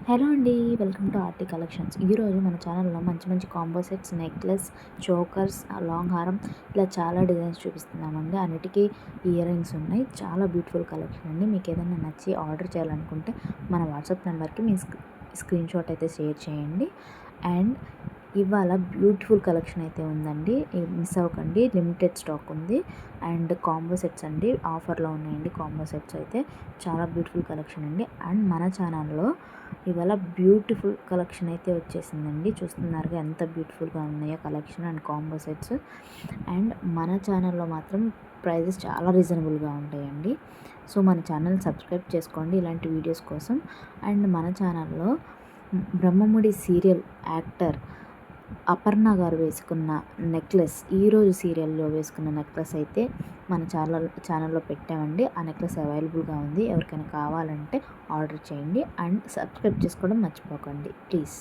Hello అండి. Welcome to RT collections. ఈరోజు మన ఛానల్లో మంచి మంచి combo sets, necklace, chokers, long హారం ఇలా చాలా డిజైన్స్ చూపిస్తున్నామండి. అన్నిటికీ ఇయర్ రింగ్స్ ఉన్నాయి. చాలా బ్యూటిఫుల్ కలెక్షన్ అండి. మీకు ఏదైనా నచ్చి ఆర్డర్ చేయాలనుకుంటే మన వాట్సాప్ నెంబర్కి మీ స్క్రీన్ షాట్ అయితే షేర్ చేయండి. అండ్ ఇవాళ బ్యూటిఫుల్ కలెక్షన్ అయితే ఉందండి. మిస్ అవ్వకండి, లిమిటెడ్ స్టాక్ ఉంది. అండ్ కాంబో సెట్స్ అండి, ఆఫర్లో ఉన్నాయండి. కాంబో సెట్స్ అయితే చాలా బ్యూటిఫుల్ కలెక్షన్ అండి. అండ్ మన ఛానల్లో ఇవాళ బ్యూటిఫుల్ కలెక్షన్ అయితే వచ్చేసిందండి. చూస్తున్నారుగా ఎంత బ్యూటిఫుల్గా ఉన్నాయో collection and combo sets. And మన ఛానల్లో మాత్రం ప్రైజెస్ చాలా రీజనబుల్గా ఉంటాయండి. సో మన ఛానల్ సబ్స్క్రైబ్ చేసుకోండి ఇలాంటి వీడియోస్ కోసం. అండ్ మన ఛానల్లో బ్రహ్మముడి సీరియల్ యాక్టర్ అపర్ణ గారు వేసుకున్న నెక్లెస్, ఈరోజు సీరియల్లో వేసుకున్న నెక్లెస్ అయితే మన ఛానల్లో పెట్టామండి. ఆ నెక్లెస్ అవైలబుల్గా ఉంది. ఎవరికైనా కావాలంటే ఆర్డర్ చేయండి. అండ్ సబ్స్క్రైబ్ చేసుకోవడం మర్చిపోకండి ప్లీజ్.